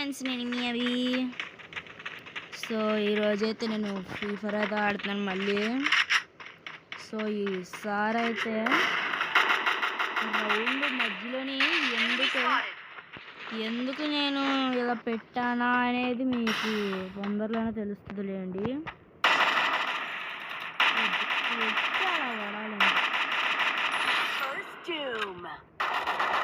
Friends, నేను మీ అవి. So ఈరోజైతే నేను ఫ్రీ ఫైర్ అయితే ఆడుతున్నాను మళ్ళీ. సో ఈసారి అయితే రౌండ్ మధ్యలోని ఎందుకు నేను ఇలా పెట్టానా అనేది మీకు తొందరలోనే తెలుస్తుందిలేండి. అలా పడాలండి,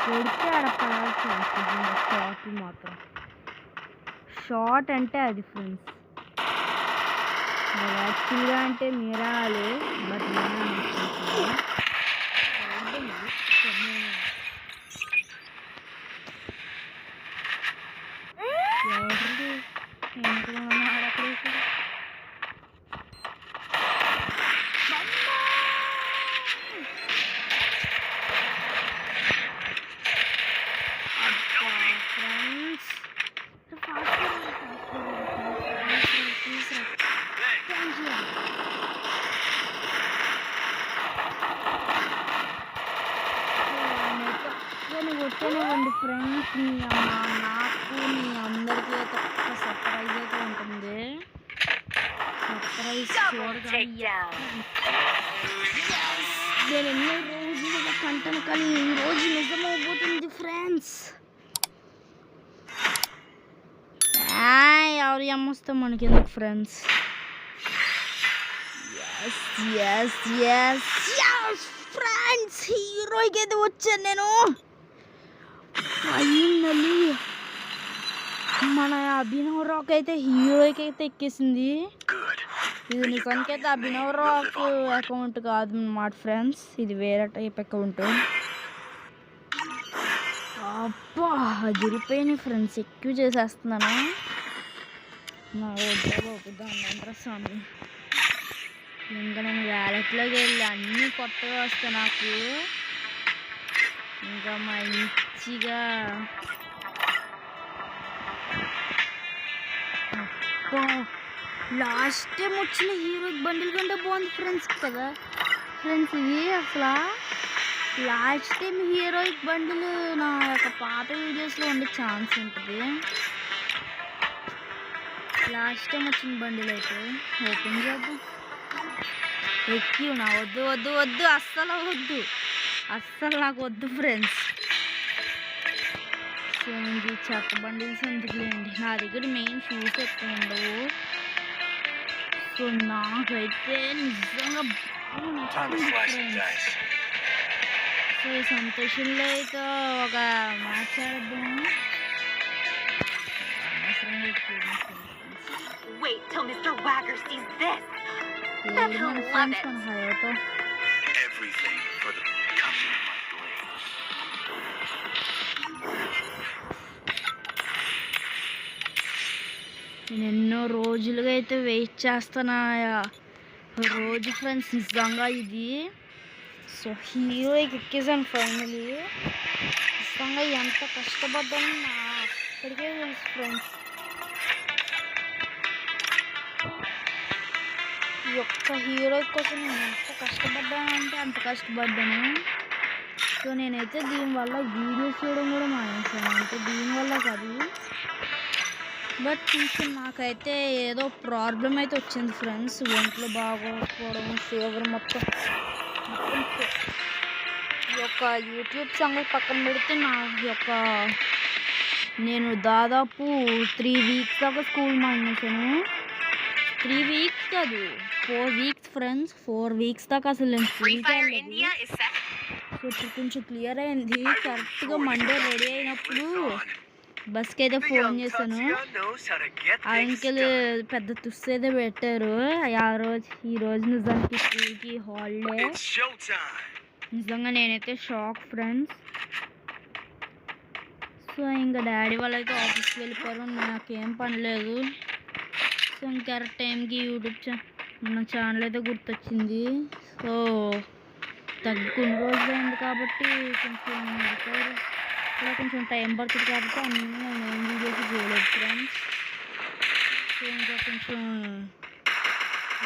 కొడితే ఆడ పడాల్సి ఉంటుంది. షార్ట్ మాత్రం షార్ట్ అంటే అది ఫ్రెండ్స్. యాక్చువల్గా అంటే మీరాలి, బట్ నేను అనుకుంటున్నాను ఎవరిది అక్కడ కొట్టేనండి ఫ్రెండ్స్. మీ అమ్మ నాకు మీ అందరికీ అయితే ఒక సర్ప్రైజ్ అయితే ఉంటుంది. సర్ప్రైజ్ నేను ఎన్నో రోజులుగా కంటాను, కానీ ఈ రోజు నిజమైపోతుంది ఫ్రెండ్స్. ఎవరి అమ్మొస్తే మనకి ఎందుకు ఫ్రెండ్స్. ఫ్రెండ్స్, హీరోకి అయితే వచ్చాను నేను. ఫైనల్లీ మన అభినవ్ రాక్ అయితే హీరోకి అయితే ఎక్కేసింది. ఇది నిజానికి అయితే అభినవ్ రాక్ అకౌంట్ కాదు అన్నమాట ఫ్రెండ్స్, ఇది వేరే టైప్ అకౌంట్. అబ్బా అదిరిపోయినాయి ఫ్రెండ్స్, ఎక్కువ చేసేస్తున్నాను. నా వద్దా స్వామి. ఇంకా నేను వ్యాలెట్లోకి వెళ్ళి అన్నీ కొత్తగా వస్తాయి నాకు. ఇంకా మంచిగా లాస్ట్ టైం వచ్చిన హీరోకి బండిల్ కంటే బాగుంది ఫ్రెండ్స్ కదా ఫ్రెండ్స్. ఇది అసలు లాస్ట్ టైం హీరోయిక్ బండిల్ నా యొక్క పాత వీడియోస్లో ఉండే ఛాన్స్ ఉంటుంది. లాస్ట్ టైం వచ్చిన బండిల్ అయితే ఓపెన్ చేద్దాం. ఎక్కి నా వద్దు వద్దు వద్దు, అస్సలు వద్దు, అస్సలు నాకు వద్దు ఫ్రెండ్స్. సో ఇంక చెత్త బండిల్స్ ఎందుకులేండి, నా దగ్గర మెయిన్ షూస్ ఎక్కువ ఉండవు. సో నాకైతే నిజంగా బాగా నచ్చింది ఫ్రెండ్స్. సో ఈ సంతోషంలో అయితే ఒక మ్యాచ్ ఆడద్దాము. నేను ఎన్నో రోజులుగా అయితే వెయిట్ చేస్తానా రోజు ఫ్రెండ్స్ నిజంగా ఇది. సో హీరోకి ఎక్కేసాను ఫైనలీ. నిజంగా ఎంత కష్టపడ్డాను నా అక్కడికే తెలుసు ఫ్రెండ్స్. ఈ ఒక్క హీరో కోసం నేను ఎంత కష్టపడ్డానంటే అంత కష్టపడ్డాను. సో నేనైతే దీనివల్ల వీడియోస్ చేయడం కూడా మానేసాను, అంటే దీనివల్ల కాదు, బట్ కొంచెం నాకైతే ఏదో ప్రాబ్లం అయితే వచ్చింది ఫ్రెండ్స్. ఒంట్లో బాగోకపోవడం, ఫీవర్ మొత్తం. ఈ యొక్క యూట్యూబ్ సంగతి పక్కన పెడితే నా యొక్క నేను దాదాపు 3 వీక్స్ దాకా స్కూల్ మానేసాను. 3 వీక్స్ కాదు, 4 వీక్స్ ఫ్రెండ్స్. 4 వీక్స్ దాకా అసలు నేను స్కూల్కి వెళ్ళలేదు. సో ఇప్పుడు కొంచెం క్లియర్ అయింది. కరెక్ట్గా మండే రెడీ అయినప్పుడు బస్కి అయితే ఫోన్ చేశాను. ఆ అంకెల్ పెద్ద తుస్సు అయితే పెట్టారు ఈ రోజు నిజానికి స్కూల్కి హాలిడే. నిజంగా నేనైతే షాక్ ఫ్రెండ్స్. సో ఇంకా డాడీ వాళ్ళు అయితే ఆఫీస్కి వెళ్ళిపోయారు, నాకేం పని లేదు. సో ఇంకా కరెక్ట్ టైంకి యూట్యూబ్ నా ఛానల్ అయితే గుర్తొచ్చింది. సో కొన్ని రోజులు అయింది కాబట్టి కొంచెం టైం పడుతుంది కాబట్టి అన్నీ నేను ఏం వీడియోస్ చేయలేదు ఫ్రెండ్స్. సో ఇంకా కొంచెం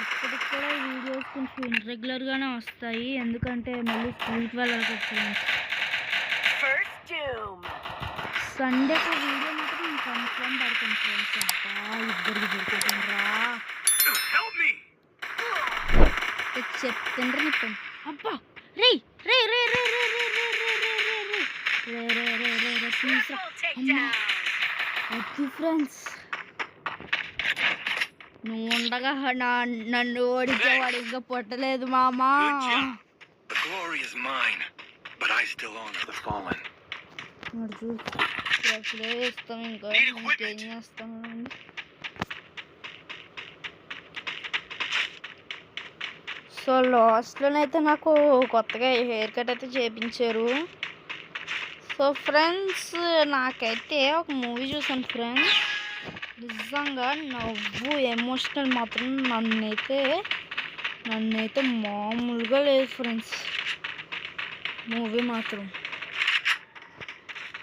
ఇప్పటికి కూడా వీడియోస్ కొంచెం ఇర్రెగ్యులర్గానే వస్తాయి, ఎందుకంటే మళ్ళీ స్కూల్కి వెళ్ళాల్సి వస్తుంది. సండేకి వీడియో మాత్రం కన్ఫర్మ్ పడుతుంది ఫ్రెండ్స్. అబ్బా ఇద్దరికి దొరికిపోతుండ్రా చెప్తుండ్రు నీ పని. అబ్బా రే రే రే రే రే రే రే రే రే రే రే రే రే ప్లీజ్ అమ్మా అది ఫ్రెండ్స్. నువ్వు ఉండగా నన్ను ఓడించేవాడు ఇంకా పుట్టలేదు మామా. అసలే ఇస్తాం ఇంకా ఇంకేం చేస్తాం. సో లాస్ట్లోనైతే నాకు కొత్తగా హెయిర్ కట్ అయితే చేయించారు. సో ఫ్రెండ్స్ నాకైతే ఒక మూవీ చూసాను ఫ్రెండ్స్, నిజంగా నవ్వు ఎమోషనల్ మాత్రం నన్నైతే మామూలుగా లేదు ఫ్రెండ్స్ మూవీ మాత్రం.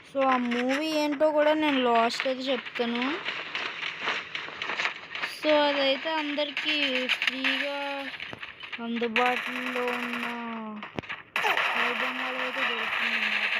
సో ఆ మూవీ ఏంటో కూడా నేను లాస్ట్ అయితే చెప్తాను. సో అదైతే అందరికీ ఫ్రీగా అందుబాటులో ఉన్న విధంగా అయితే దొరుకుతుంది అన్నమాట.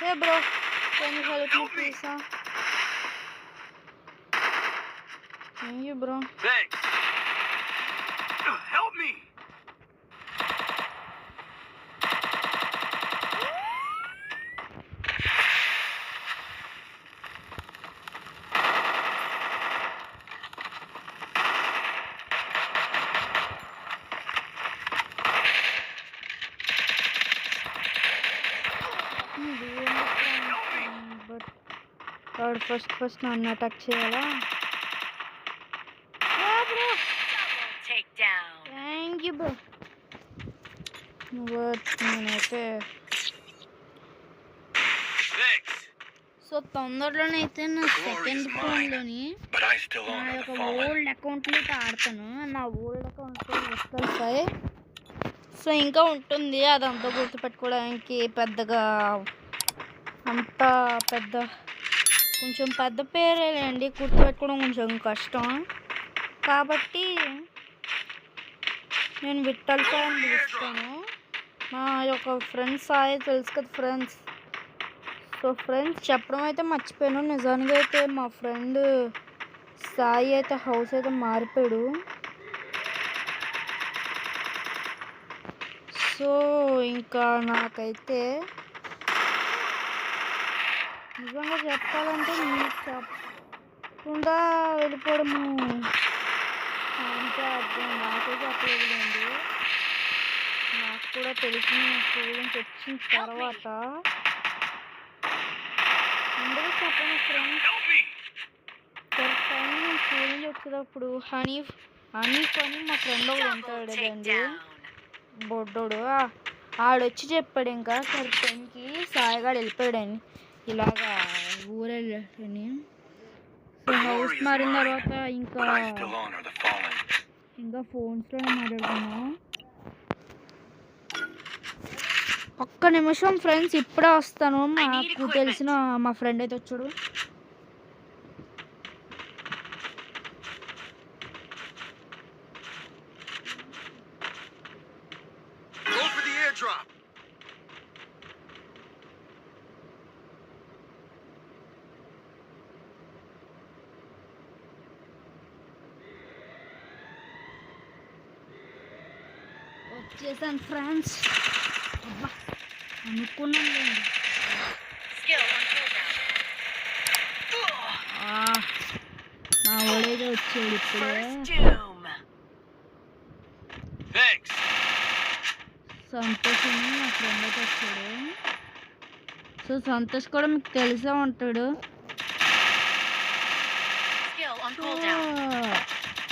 Hey bro, can you help me please? Thank you bro. Thanks. Help me. First నన్ను అటాక్ చేయాలా? Thank you bro. నేనైతే సో తొందరలోనైతే నా సెకండ్ ఫోన్లోని నా యొక్క ఓల్డ్ అకౌంట్లో ఆడతాను. నా ఓల్డ్ అకౌంట్లో వస్తాయి. సో ఇంకా ఉంటుంది, అదంతా గుర్తుపెట్టుకోవడానికి పెద్దగా అంత కొంచెం పెద్ద పేరేలేండి, గుర్తుపెట్టుకోవడం కొంచెం కష్టం. కాబట్టి నేను విట్టల్ సాయి అని పిలుస్తాను. మా యొక్క ఫ్రెండ్స్ సాయి తెలుసు కదా ఫ్రెండ్స్. సో ఫ్రెండ్స్ చెప్పడం అయితే మర్చిపోయాను, నిజానికి అయితే మా ఫ్రెండ్ సాయి అయితే హౌస్ అయితే మారిపోయాడు. సో ఇంకా నాకైతే నిజంగా చెప్పాలంటే మీకు చెప్పకుండా వెళ్ళిపోవడము అంటే అర్థం నాకే చెప్పలేదులేండి. నాకు కూడా తెలిసిన స్కూల్ నుంచి వచ్చిన తర్వాత అందరూ చెప్పండి ఫ్రెండ్స్. ఫస్ట్ టైం నేను స్కూల్ నుంచి వచ్చేటప్పుడు హనీఫ్ అని మా ఫ్రెండ్ ఒకడు ఉంటాడు కదండి బొడ్డోడు, ఆడొచ్చి చెప్పాడు ఇంకా టైంకి సాయిగాడు వెళ్ళిపోయాడని, ఇలాగా ఊరెళ్ళని. హౌస్ మారిన తర్వాత ఇంకా ఫోన్స్లోనే మాట్లాడుకున్నాం. ఒక్క నిమిషం ఫ్రెండ్స్, ఇప్పుడే వస్తాను. మాకు తెలిసిన మా ఫ్రెండ్ అయితే వచ్చాడు. వచ్చేసాను ఫ్రెండ్స్. అబ్బా అనుకున్నాను మా ఓడేదో వచ్చాడు ఇప్పుడే. సంతోష్ అని మా ఫ్రెండ్ అయితే వచ్చాడు. సో సంతోష్ కూడా మీకు తెలిసే ఉంటాడు.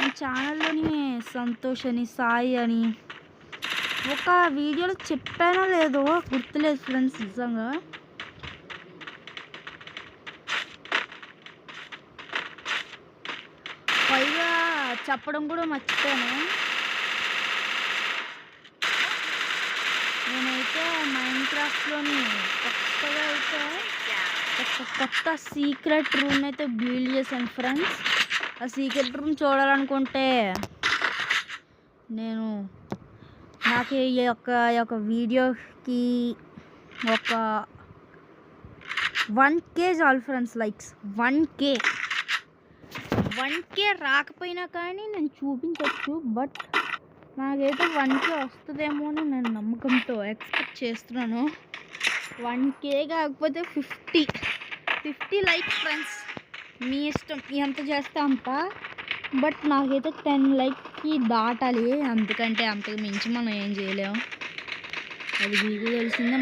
మీ ఛానల్లోని సంతోష్ అని సాయి అని ఒక వీడియోలో చెప్పానో లేదో గుర్తులేదు ఫ్రెండ్స్ నిజంగా. చెప్పడం కూడా మర్చిపోయాను. నేనైతే మైన్క్రాఫ్ట్లోని కొత్తగా అయితే ఒక కొత్త సీక్రెట్ రూమ్ అయితే బిల్డ్ చేశాను ఫ్రెండ్స్. ఆ సీక్రెట్ రూమ్ చూడాలనుకుంటే నేను నాకు ఈ యొక్క వీడియోకి ఒక 1K చాలు ఫ్రెండ్స్, లైక్స్ 1K రాకపోయినా కానీ నేను చూపించవచ్చు. బట్ నాకైతే 1K వస్తుందేమో అని నేను నమ్మకంతో ఎక్స్పెక్ట్ చేస్తున్నాను. 1K కాకపోతే 50 లైక్స్ ఫ్రెండ్స్, మీ ఇష్టం ఎంత చేస్తే అంత. బట్ నాకైతే 10 లైక్కి దాటాలి, అందుకంటే అంతకు మించి మనం ఏం చేయలేము. అది మీకు తెలిసిందే,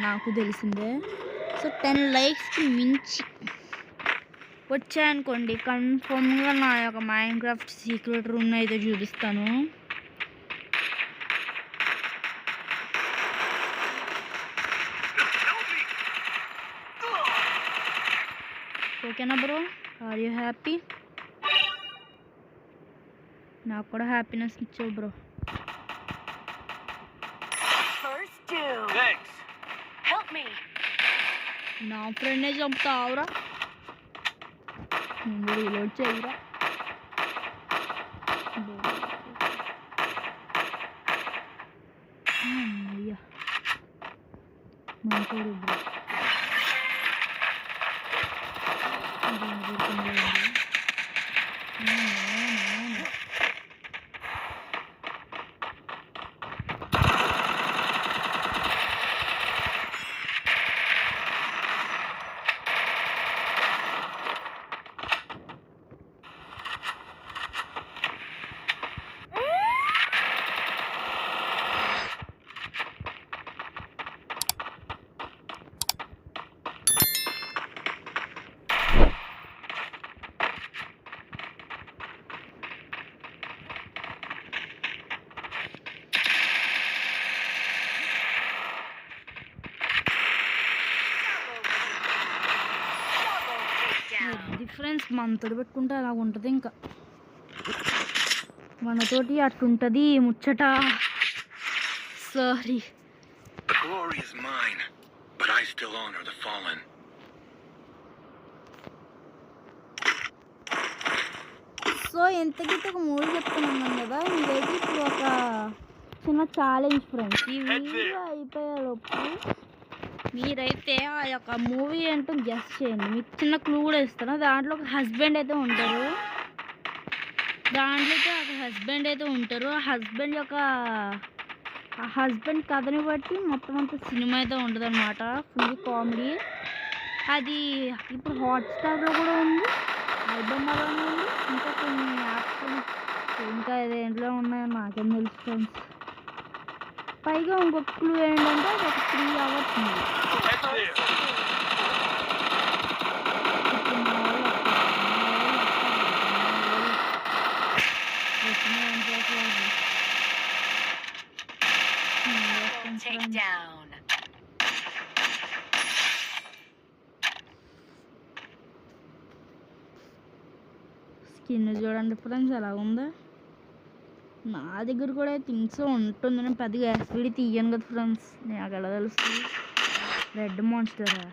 నాకు తెలిసిందే. సో 10 లైక్స్కి మించి వచ్చాయనుకోండి, కన్ఫర్మ్గా నా యొక్క మైన్క్రాఫ్ట్ సీక్రెట్ రూమ్ అయితే చూపిస్తాను. ఓకేనా బ్రో? Are you happy? నాకు కూడా హ్యాపీనెస్ ఇచ్చావు బ్రో. నా ఫ్రెండ్నే చంపుతావురా, రీలోడ్ చేయరా. అయ్యా మంచోడు బ్రో. డిఫరెన్స్ మనతో పెట్టుకుంటే అలా ఉంటుంది, ఇంకా మనతోటి అట్లుంటుంది ముచ్చట. సారీ. సో ఎంతకైతే ఒక మూవీ చెప్తున్నాను కదా, మీరైతే ఇప్పుడు ఒక చిన్న ఛాలెంజ్ ఫ్రెండ్స్. ఈ వీడియో అయిపోయేలోపు మీరైతే ఆ యొక్క మూవీ ఏంటో గెస్ చేయండి. మీకు చిన్న క్లూ కూడా ఇస్తాను. దాంట్లో ఒక హస్బెండ్ అయితే ఉంటారు. ఆ హస్బెండ్ కథని బట్టి మొత్తం అంతా సినిమా అయితే ఉంటుంది అనమాట. Full comedy. అది ఇప్పుడు హాట్స్టార్లో కూడా ఉంది, ఐబొమ్మలోనే ఉంది, ఇంకా కొన్ని యాప్స్ ఇంకా దేంట్లో ఉన్నాయని నాకేం తెలుసు ఫ్రెండ్స్. పైగా ఇంకొక క్లూ ఏంటంటే అది ఒక 3 hours ఉంది. స్కిన్ చూడండి ఫ్రెండ్స్ ఎలా ఉందో. నా దగ్గర కూడా థింగ్స్ ఉంటుంది, నేను పెద్దగా ఎస్పీడీ తీయను కదా ఫ్రెండ్స్, నాకు ఎలా తెలుస్తుంది. రెడ్ మాన్స్టరా?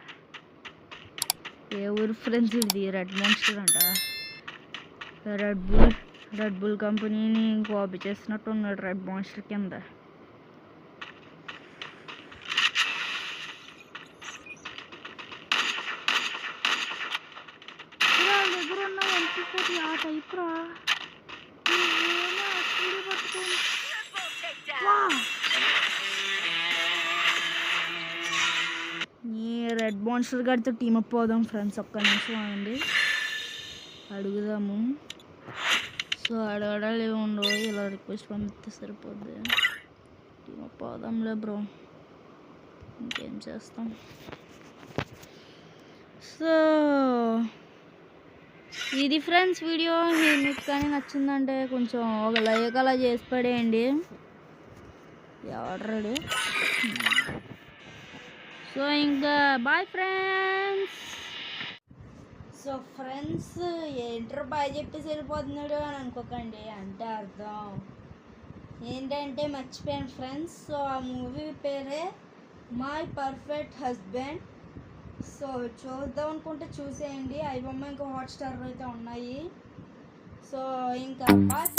ఏ ఊరు ఫ్రెండ్స్ ఇది? రెడ్ మాన్స్టర్ అంట. రెడ్ బుల్ కంపెనీని కాపీ చేసినట్టు ఉన్నాడు రెడ్ మాన్స్టర్ కింద. దగ్గర ఉన్న ఎంపీ ఆ టైప్ రా. రెడ్ మాన్స్టర్ గారితో టీమప్ అవుదాం ఫ్రెండ్స్. ఒక్క నిమిషం అండి, అడుగుదాము. సో అడగడాలు ఏమి ఉండవు, ఇలా రిక్వెస్ట్ పంపిస్తే సరిపోద్ది. టీమప్ అవుదాంలే బ్రో, ఇంకేం చేస్తాం. సో ఇది ఫ్రెండ్స్ వీడియో. మీకు కానీ నచ్చిందంటే కొంచెం ఒక లైక్ అలా చేసి పడేయండి. ఎవరు? సో ఇంకా bye friends. So so friends ఏంటర్ బాయ్ చెప్పేసి వెళ్ళిపోతున్నాడు అని అనుకోకండి. అంటే అర్థం ఏంటంటే మర్చిపోయాను ఫ్రెండ్స్. సో ఆ మూవీ పేరే మై పర్ఫెక్ట్ హస్బెండ్. సో చూద్దాం అనుకుంటే చూసేయండి. ఐబొమ్మ ఇంకా హాట్స్టార్లో అయితే ఉన్నాయి. సో ఇంకా బాయ్.